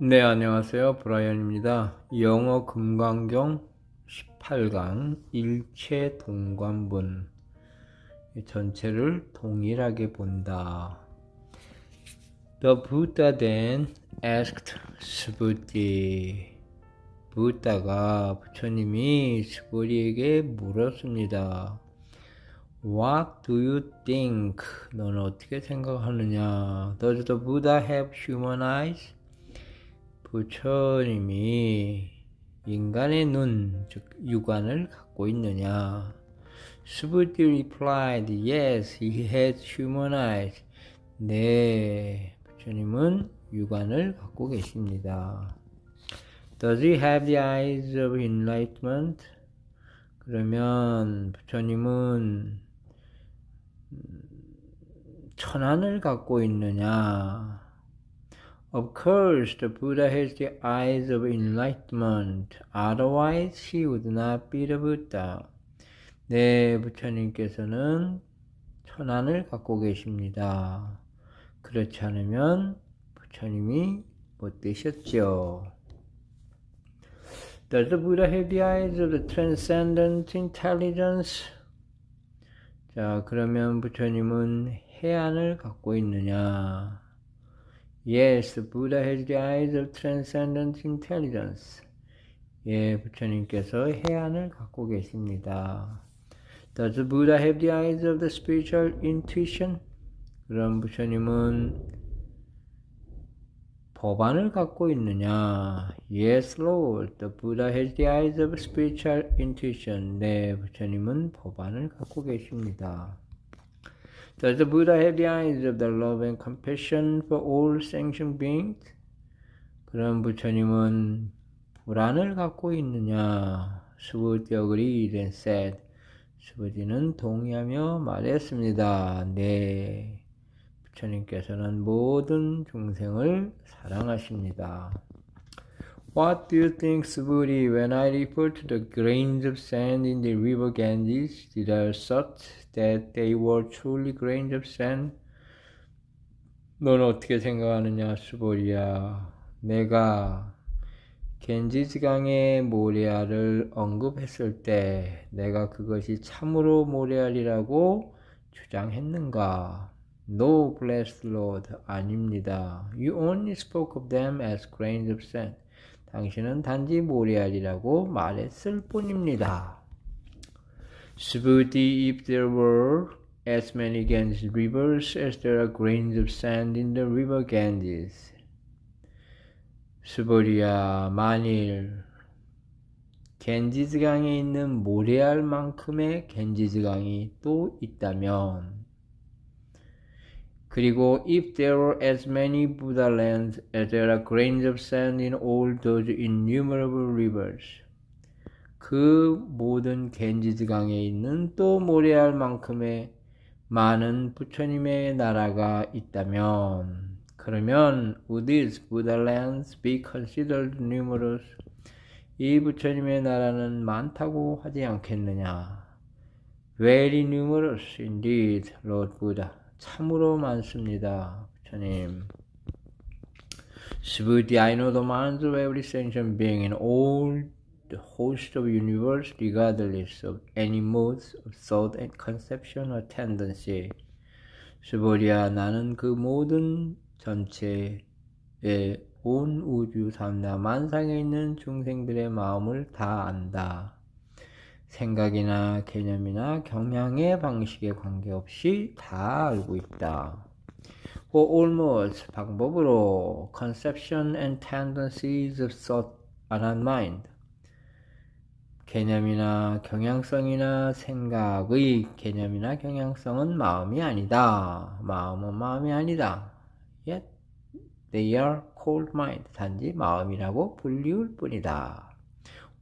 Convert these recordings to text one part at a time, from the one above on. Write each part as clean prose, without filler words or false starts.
네, 안녕하세요. 브라이언입니다. 영어 금강경 18강 일체 동관분 전체를 동일하게 본다. The Buddha then asked Subhuti. 부다가 부처님이 스부리에게 물었습니다. What do you think? 너는 어떻게 생각하느냐? Does the Buddha have human eyes? 부처님이 인간의 눈, 즉 육안을 갖고 있느냐? Subhuti replied, Yes, he has human eyes. 네, 부처님은 육안을 갖고 계십니다. Does he have the eyes of enlightenment? 그러면 부처님은 천안을 갖고 있느냐? Of course, the Buddha has the eyes of enlightenment. Otherwise, he would not be the Buddha. 네, 부처님께서는 천안을 갖고 계십니다. 그렇지 않으면 부처님이 못 되셨죠. Does the Buddha have the eyes of the transcendent intelligence? 자, 그러면 부처님은 해안을 갖고 있느냐? Yes, the Buddha has the eyes of transcendent intelligence. 예, 부처님께서 해안을 갖고 계십니다. Does the Buddha have the eyes of the spiritual intuition? 그럼 부처님은 법안을 갖고 있느냐? Yes, Lord, the Buddha has the eyes of spiritual intuition. 네, 부처님은 법안을 갖고 계십니다. Does the Buddha have the eyes of the love and compassion for all sentient beings? 그럼 부처님은 불안을 갖고 있느냐? Subhuti agreed and said. 수부지는 동의하며 말했습니다. 네, 부처님께서는 모든 중생을 사랑하십니다. What do you think, Subhuti, when I refer to the grains of sand in the river Ganges? Did I assert that they were truly grains of sand? 너는 어떻게 생각하느냐, 수보리야? 내가 겐지스강의 모래알을 언급했을 때 내가 그것이 참으로 모래알이라고 주장했는가? No, blessed Lord, 아닙니다. You only spoke of them as grains of sand. 당신은 단지 모래알이라고 말했을 뿐입니다. Subhuti, if there were as many Ganges rivers as there are grains of sand in the river Ganges. 수보리야, 만일 겐지스강에 있는 모래알만큼의 겐지스강이 또 있다면, 그리고 if there were as many Buddha lands as there are grains of sand in all those innumerable rivers, 그 모든 겐지스강에 있는 또 모래알만큼의 많은 부처님의 나라가 있다면, 그러면 would these Buddha lands be considered numerous? 이 부처님의 나라는 많다고 하지 않겠느냐? Very numerous indeed, Lord Buddha. 참으로 많습니다, 부처님. Subhuti, I know the minds of every sentient being in all the host of universe, regardless of any modes of thought and conception or tendency. 수보리야, 나는 그 모든 전체의 온 우주 삼라 만상에 있는 중생들의 마음을 다 안다. 생각이나 개념이나 경향의 방식에 관계없이 다 알고 있다. For almost 방법으로 conception and tendencies of thought are not mind. 개념이나 경향성이나 생각의 개념이나 경향성은 마음이 아니다. 마음은 마음이 아니다. Yet they are called mind. 단지 마음이라고 불리울 뿐이다.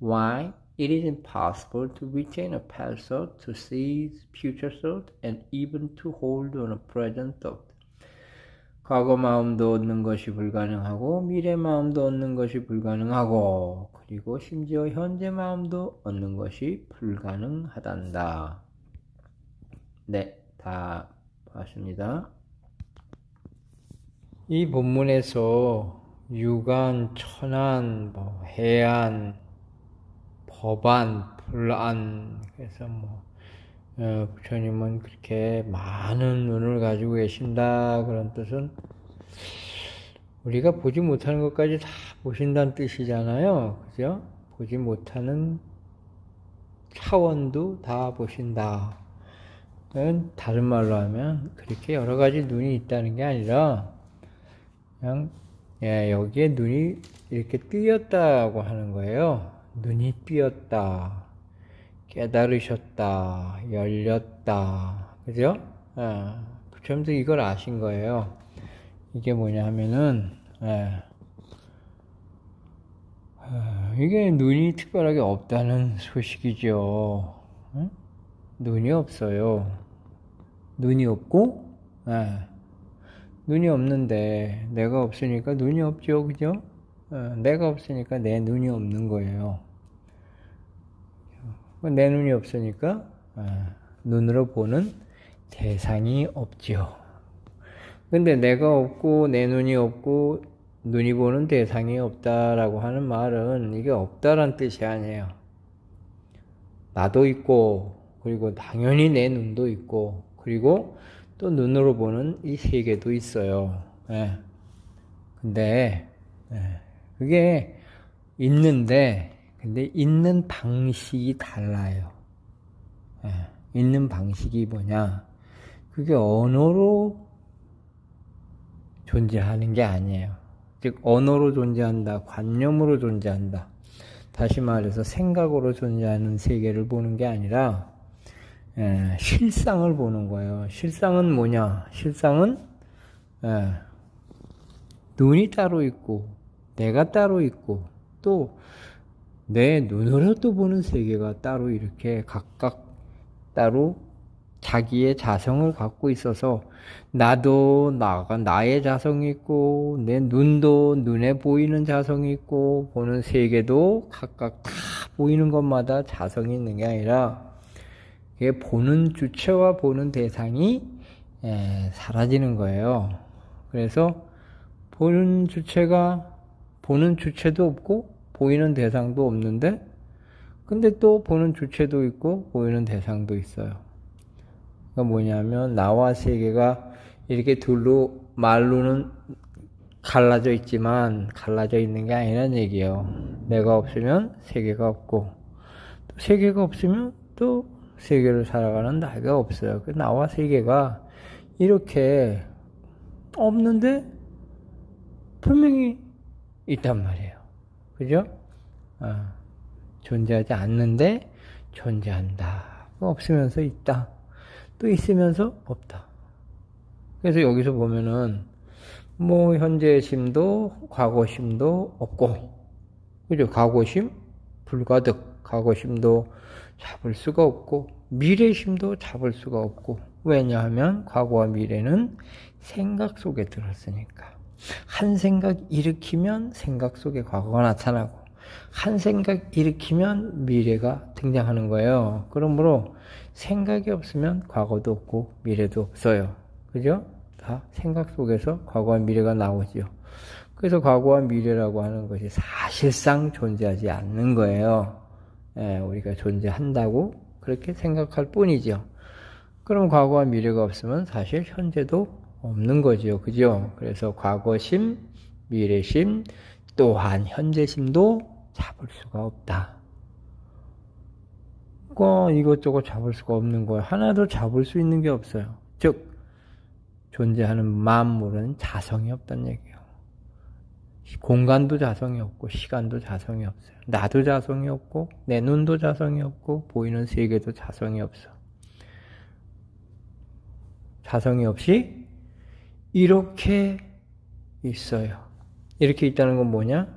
Why? It is impossible to retain a past thought, to seize future thought, and even to hold on a present thought. 과거 마음도 얻는 것이 불가능하고 미래 마음도 얻는 것이 불가능하고 그리고 심지어 현재 마음도 얻는 것이 불가능하단다. 네, 다 봤습니다. 이 본문에서 유관, 천안, 뭐 해안, 법안, 불안. 그래서 부처님은 그렇게 많은 눈을 가지고 계신다. 그런 뜻은 우리가 보지 못하는 것까지 다 보신다는 뜻이잖아요. 그죠? 보지 못하는 차원도 다 보신다. 다른 말로 하면 그렇게 여러 가지 눈이 있다는 게 아니라 그냥 여기에 눈이 이렇게 띄었다고 하는 거예요. 눈이 띄었다, 깨달으셨다, 열렸다, 그죠? 부처님도 이걸 아신 거예요. 이게 뭐냐 하면은 이게 눈이 특별하게 없다는 소식이죠. 눈이 없어요. 눈이 없고, 눈이 없는데 내가 없으니까 눈이 없죠, 그죠? 내가 없으니까 내 눈이 없는 거예요. 내 눈이 없으니까 눈으로 보는 대상이 없죠. 근데 내가 없고 내 눈이 없고 눈이 보는 대상이 없다라고 하는 말은 이게 없다란 뜻이 아니에요. 나도 있고, 그리고 당연히 내 눈도 있고, 그리고 또 눈으로 보는 이 세계도 있어요. 근데 그게 있는데, 근데 있는 방식이 달라요. 있는 방식이 뭐냐? 그게 언어로 존재하는 게 아니에요. 즉 언어로 존재한다, 관념으로 존재한다. 다시 말해서 생각으로 존재하는 세계를 보는 게 아니라 실상을 보는 거예요. 실상은 뭐냐? 실상은 눈이 따로 있고 내가 따로 있고 또 내 눈으로 또 보는 세계가 따로 이렇게 각각 따로 자기의 자성을 갖고 있어서 나도 나의 자성이 있고 내 눈도 눈에 보이는 자성이 있고 보는 세계도 각각 다 보이는 것마다 자성이 있는 게 아니라 이게 보는 주체와 보는 대상이 사라지는 거예요. 그래서 보는 주체도 없고 보이는 대상도 없는데 근데 또 보는 주체도 있고 보이는 대상도 있어요. 그러니까 뭐냐면 나와 세계가 이렇게 둘로 말로는 갈라져 있지만 갈라져 있는 게 아니란 얘기예요. 내가 없으면 세계가 없고 또 세계가 없으면 또 세계를 살아가는 나가 없어요. 그 나와 세계가 이렇게 없는데 분명히 있단 말이에요. 그죠? 존재하지 않는데 존재한다. 없으면서 있다. 또 있으면서 없다. 그래서 여기서 보면은 현재심도 과거심도 없고, 그죠? 과거심 불가득, 과거심도 잡을 수가 없고 미래심도 잡을 수가 없고. 왜냐하면 과거와 미래는 생각 속에 들었으니까. 한 생각 일으키면 생각 속에 과거가 나타나고 한 생각 일으키면 미래가 등장하는 거예요. 그러므로 생각이 없으면 과거도 없고 미래도 없어요. 그죠? 다 생각 속에서 과거와 미래가 나오죠. 그래서 과거와 미래라고 하는 것이 사실상 존재하지 않는 거예요. 우리가 존재한다고 그렇게 생각할 뿐이죠. 그럼 과거와 미래가 없으면 사실 현재도 없는 거죠. 그죠? 그래서 과거심, 미래심, 또한 현재심도 잡을 수가 없다. 이것저것 잡을 수가 없는 거예요. 하나도 잡을 수 있는 게 없어요. 즉 존재하는 만물은 자성이 없다는 얘기예요. 공간도 자성이 없고 시간도 자성이 없어요. 나도 자성이 없고 내 눈도 자성이 없고 보이는 세계도 자성이 없어. 자성이 없이 이렇게 있어요. 이렇게 있다는 건 뭐냐?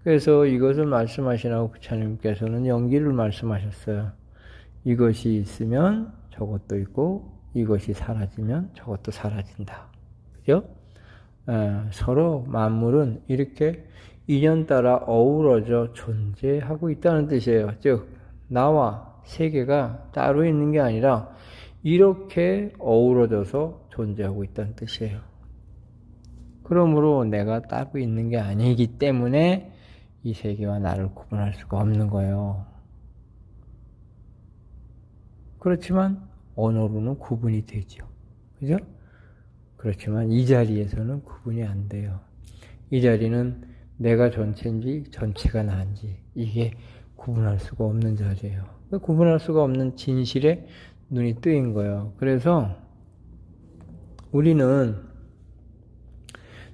그래서 이것을 말씀하시라고 부처님께서는 연기를 말씀하셨어요. 이것이 있으면 저것도 있고 이것이 사라지면 저것도 사라진다. 그죠? 서로 만물은 이렇게 인연 따라 어우러져 존재하고 있다는 뜻이에요. 즉 나와 세계가 따로 있는 게 아니라 이렇게 어우러져서 존재하고 있다는 뜻이에요. 그러므로 내가 따로 있는 게 아니기 때문에 이 세계와 나를 구분할 수가 없는 거예요. 그렇지만 언어로는 구분이 되죠. 그죠? 그렇지만 이 자리에서는 구분이 안 돼요. 이 자리는 내가 전체인지 전체가 나인지 이게 구분할 수가 없는 자리예요. 구분할 수가 없는 진실에 눈이 뜨인 거예요. 그래서 우리는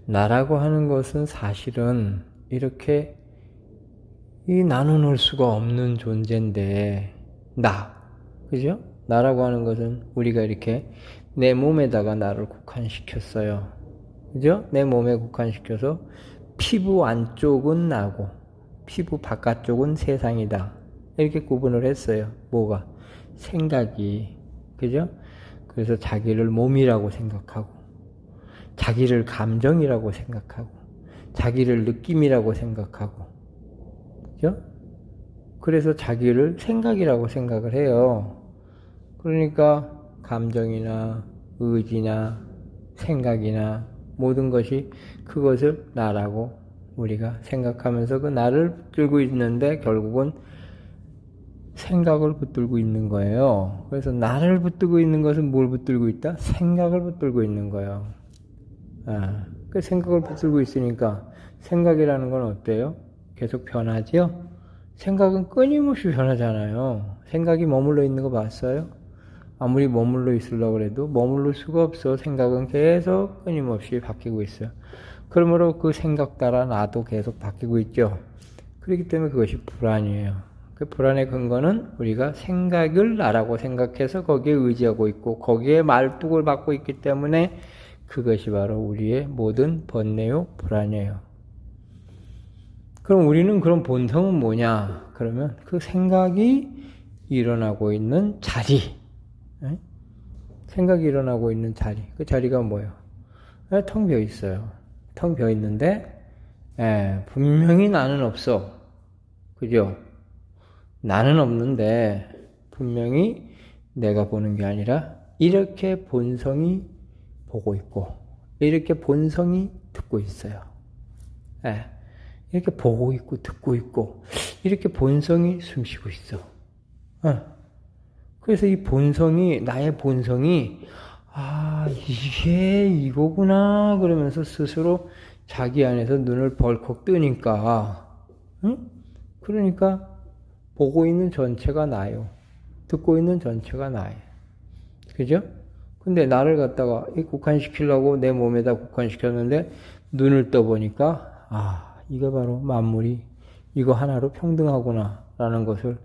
나라고 하는 것은 사실은 이렇게 나눠놓을 수가 없는 존재인데 그죠? 나라고 하는 것은 우리가 이렇게 내 몸에다가 나를 국한시켰어요. 그죠? 내 몸에 국한시켜서 피부 안쪽은 나고 피부 바깥쪽은 세상이다. 이렇게 구분을 했어요. 뭐가? 생각이. 그죠? 그래서 자기를 몸이라고 생각하고 자기를 감정이라고 생각하고 자기를 느낌이라고 생각하고 그죠? 그래서 자기를 생각이라고 생각을 해요. 그러니까 감정이나 의지나 생각이나 모든 것이 그것을 나라고 우리가 생각하면서 그 나를 붙들고 있는데 결국은 생각을 붙들고 있는 거예요. 그래서 나를 붙들고 있는 것은 뭘 붙들고 있다? 생각을 붙들고 있는 거예요. 그 생각을 붙들고 있으니까 생각이라는 건 어때요? 계속 변하죠? 생각은 끊임없이 변하잖아요. 생각이 머물러 있는 거 봤어요? 아무리 머물러 있으려고 해도 머물러 수가 없어. 생각은 계속 끊임없이 바뀌고 있어요. 그러므로 그 생각 따라 나도 계속 바뀌고 있죠. 그렇기 때문에 그것이 불안이에요. 그 불안의 근거는 우리가 생각을 나라고 생각해서 거기에 의지하고 있고 거기에 말뚝을 받고 있기 때문에 그것이 바로 우리의 모든 번뇌요 불안이에요. 그럼 우리는 그런 본성은 뭐냐? 그러면 그 생각이 일어나고 있는 자리, 생각이 일어나고 있는 자리, 그 자리가 뭐예요? 텅 비어 있어요. 텅 비어 있는데 분명히 나는 없어. 그죠? 나는 없는데 분명히 내가 보는 게 아니라 이렇게 본성이 보고 있고 이렇게 본성이 듣고 있어요. 이렇게 보고 있고 듣고 있고 이렇게 본성이 숨쉬고 있어. 그래서 이 본성이 나의 본성이 이게 이거구나 그러면서 스스로 자기 안에서 눈을 벌컥 뜨니까 그러니까 보고 있는 전체가 나요. 듣고 있는 전체가 나예요. 그죠? 근데 나를 갖다가 국한시키려고 내 몸에다 국한시켰는데 눈을 떠보니까 이거 바로 만물이 이거 하나로 평등하구나 라는 것을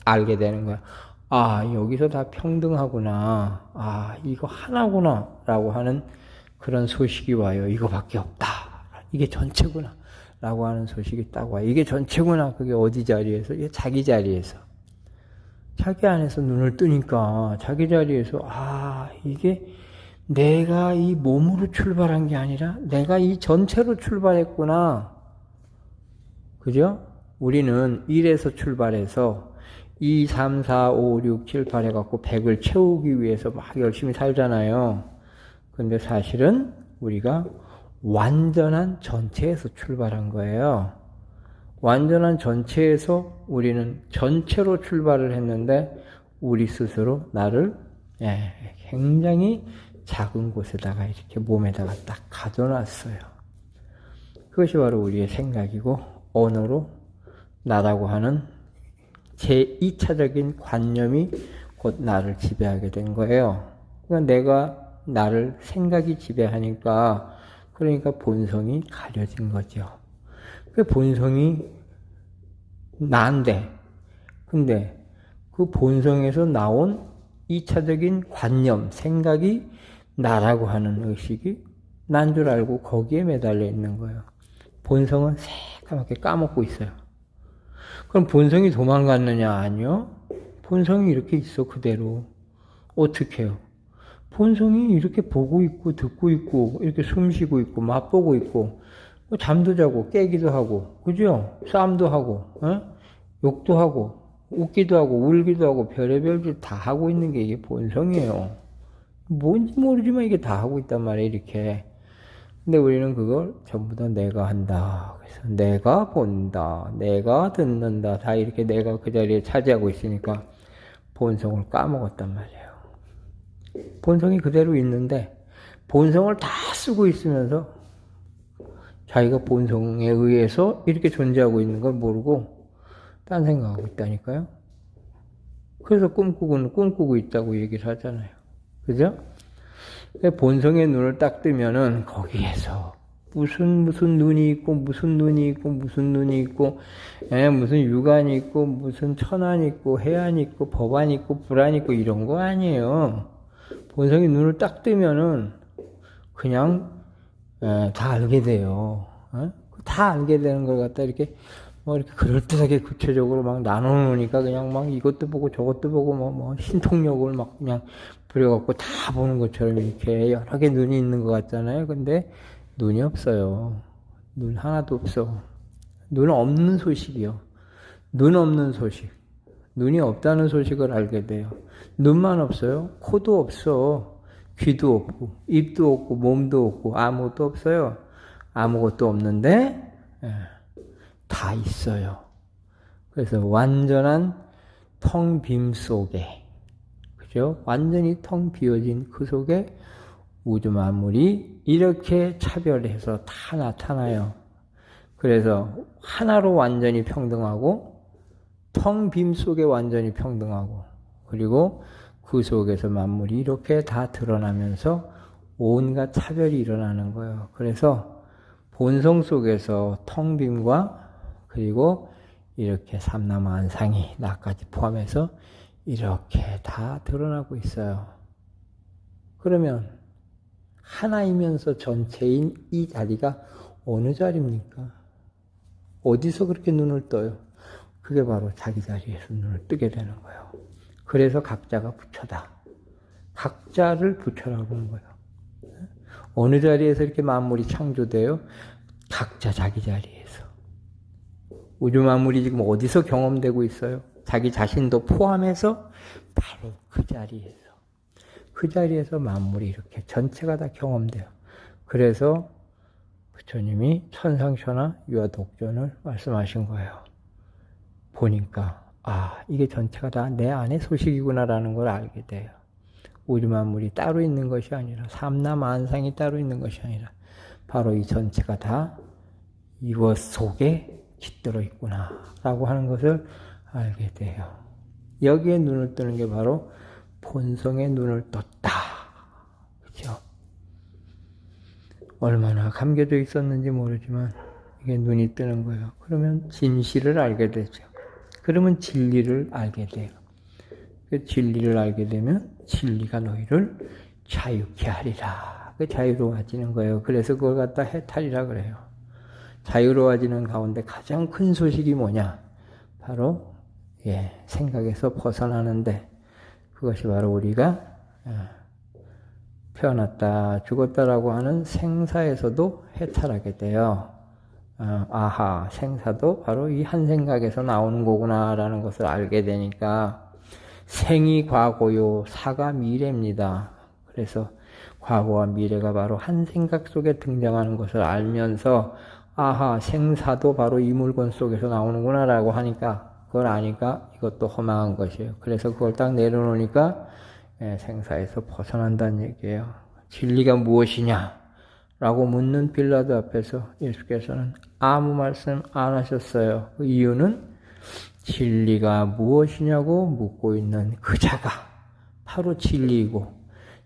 알게 되는 거야. 여기서 다 평등하구나. 이거 하나구나 라고 하는 그런 소식이 와요. 이거밖에 없다. 이게 전체구나 라고 하는 소식이 딱 와요. 이게 전체구나. 그게 어디 자리에서? 이게 자기 자리에서. 자기 안에서 눈을 뜨니까 자기 자리에서 이게 내가 이 몸으로 출발한 게 아니라 내가 이 전체로 출발했구나. 그죠? 우리는 1에서 출발해서 2, 3, 4, 5, 6, 7, 8 해갖고 100을 채우기 위해서 막 열심히 살잖아요. 근데 사실은 우리가 완전한 전체에서 출발한 거예요. 완전한 전체에서 우리는 전체로 출발을 했는데 우리 스스로 나를 굉장히 작은 곳에다가 이렇게 몸에다가 딱 가둬놨어요. 그것이 바로 우리의 생각이고 언어로 나라고 하는 제2차적인 관념이 곧 나를 지배하게 된 거예요. 그러니까 내가 나를 생각이 지배하니까 그러니까 본성이 가려진 거죠. 그 본성이 나인데 근데 그 본성에서 나온 2차적인 관념, 생각이 나라고 하는 의식이 난 줄 알고 거기에 매달려 있는 거예요. 본성은 새까맣게 까먹고 있어요. 그럼 본성이 도망갔느냐? 아니요. 본성이 이렇게 있어 그대로. 어떻게 해요? 본성이 이렇게 보고 있고 듣고 있고 이렇게 숨쉬고 있고 맛보고 있고 잠도 자고 깨기도 하고 그죠? 싸움도 하고 욕도 하고 웃기도 하고 울기도 하고 별의별 짓 다 하고 있는 게 이게 본성이에요. 뭔지 모르지만 이게 다 하고 있단 말이에요. 이렇게. 근데 우리는 그걸 전부 다 내가 한다. 그래서 내가 본다, 내가 듣는다. 다 이렇게 내가 그 자리에 차지하고 있으니까 본성을 까먹었단 말이에요. 본성이 그대로 있는데 본성을 다 쓰고 있으면서 자기가 본성에 의해서 이렇게 존재하고 있는 걸 모르고 딴 생각하고 있다니까요. 그래서 꿈꾸고 있다고 얘기를 하잖아요. 그죠? 본성의 눈을 딱 뜨면은 거기에서 무슨 눈이 있고 무슨 눈이 있고 무슨 눈이 있고 무슨 육안이 있고 무슨 천안이 있고 해안이 있고 법안이 있고 불안이 있고 이런 거 아니에요. 본성의 눈을 딱 뜨면은 그냥 다 알게 돼요. 다 알게 되는 걸 갖다 이렇게 이렇게 그럴듯하게 구체적으로 막 나눠놓으니까 그냥 막 이것도 보고 저것도 보고 뭐 신통력을 막 그냥 부려갖고 다 보는 것처럼 이렇게 여러 개 눈이 있는 것 같잖아요. 근데 눈이 없어요. 눈 하나도 없어. 눈 없는 소식이요. 눈 없는 소식. 눈이 없다는 소식을 알게 돼요. 눈만 없어요. 코도 없어. 귀도 없고 입도 없고 몸도 없고 아무것도 없어요. 아무것도 없는데 다 있어요. 그래서 완전한 텅 빔 속에, 그죠? 완전히 텅 비어진 그 속에 우주 만물이 이렇게 차별해서 다 나타나요. 그래서 하나로 완전히 평등하고 텅 빔 속에 완전히 평등하고 그리고 그 속에서 만물이 이렇게 다 드러나면서 온갖 차별이 일어나는 거예요. 그래서 본성 속에서 텅 빔과 그리고 이렇게 삼라만상이 나까지 포함해서 이렇게 다 드러나고 있어요. 그러면 하나이면서 전체인 이 자리가 어느 자리입니까? 어디서 그렇게 눈을 떠요? 그게 바로 자기 자리에서 눈을 뜨게 되는 거예요. 그래서 각자가 부처다. 각자를 부처라고 하는 거예요. 어느 자리에서 이렇게 만물이 창조돼요? 각자 자기 자리에서. 우주 만물이 지금 어디서 경험되고 있어요? 자기 자신도 포함해서 바로 그 자리에서. 그 자리에서 만물이 이렇게 전체가 다 경험돼요. 그래서 부처님이 천상천하 유아독존을 말씀하신 거예요. 보니까 이게 전체가 다 내 안의 소식이구나라는 걸 알게 돼요. 우주 만물이 따로 있는 것이 아니라 삼라만상이 따로 있는 것이 아니라 바로 이 전체가 다 이것 속에 깃들어 있구나라고 하는 것을 알게 돼요. 여기에 눈을 뜨는 게 바로 본성의 눈을 떴다. 그렇죠? 얼마나 감겨져 있었는지 모르지만 이게 눈이 뜨는 거예요. 그러면 진실을 알게 되죠. 그러면 진리를 알게 돼요. 그 진리를 알게 되면 진리가 너희를 자유케 하리라. 그 자유로워지는 거예요. 그래서 그걸 갖다 해탈이라 그래요. 자유로워지는 가운데 가장 큰 소식이 뭐냐? 바로 생각에서 벗어나는데 그것이 바로 우리가 태어났다 죽었다라고 하는 생사에서도 해탈하게 돼요. 생사도 바로 이 한 생각에서 나오는 거구나라는 것을 알게 되니까 생이 과거요, 사가 미래입니다. 그래서 과거와 미래가 바로 한 생각 속에 등장하는 것을 알면서 생사도 바로 이 물건 속에서 나오는구나라고 하니까 그걸 아니까 이것도 허망한 것이에요. 그래서 그걸 딱 내려놓으니까 생사에서 벗어난다는 얘기예요. 진리가 무엇이냐? 라고 묻는 빌라도 앞에서 예수께서는 아무 말씀 안 하셨어요. 그 이유는 진리가 무엇이냐고 묻고 있는 그 자가 바로 진리이고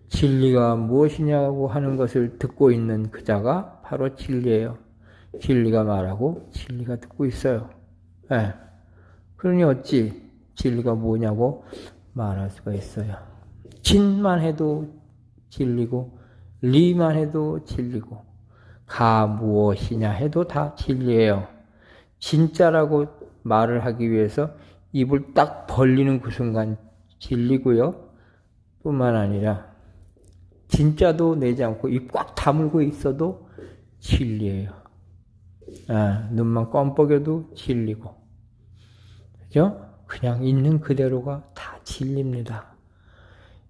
진리가 무엇이냐고 하는 것을 듣고 있는 그 자가 바로 진리예요. 진리가 말하고 진리가 듣고 있어요. 그러니 어찌 진리가 뭐냐고 말할 수가 있어요. 진만 해도 진리고 리만 해도 진리고 가 무엇이냐 해도 다 진리예요. 진짜라고 말을 하기 위해서 입을 딱 벌리는 그 순간 진리고요. 뿐만 아니라 진짜도 내지 않고 입 꽉 다물고 있어도 진리예요. 눈만 껌뻑여도 진리고. 그죠? 그냥 있는 그대로가 다 진리입니다.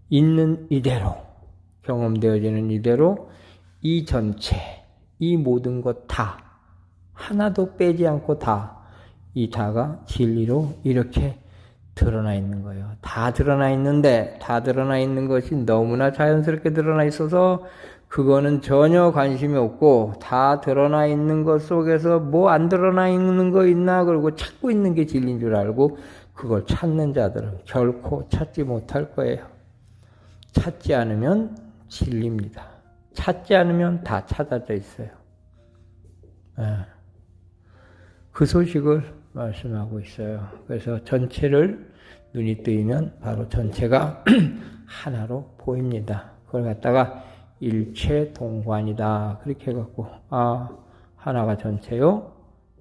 있는 이대로, 경험되어지는 이대로 이 전체, 이 모든 것 다, 하나도 빼지 않고 다, 이 다가 진리로 이렇게 드러나 있는 거예요. 다 드러나 있는데, 다 드러나 있는 것이 너무나 자연스럽게 드러나 있어서 그거는 전혀 관심이 없고, 다 드러나 있는 것 속에서 뭐 안 드러나 있는 거 있나 그러고 찾고 있는 게 진리인 줄 알고 그걸 찾는 자들은 결코 찾지 못할 거예요. 찾지 않으면 진리입니다. 찾지 않으면 다 찾아져 있어요. 그 소식을 말씀하고 있어요. 그래서 전체를 눈이 뜨이면 바로 전체가 하나로 보입니다. 그걸 갖다가 일체동관이다. 그렇게 해갖고 하나가 전체요,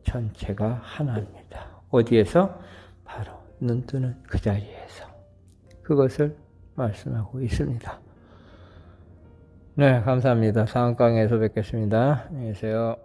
전체가 하나입니다. 어디에서? 바로 눈 뜨는 그 자리에서. 그것을 말씀하고 있습니다. 네, 감사합니다. 다음 강의에서 뵙겠습니다. 안녕히 계세요.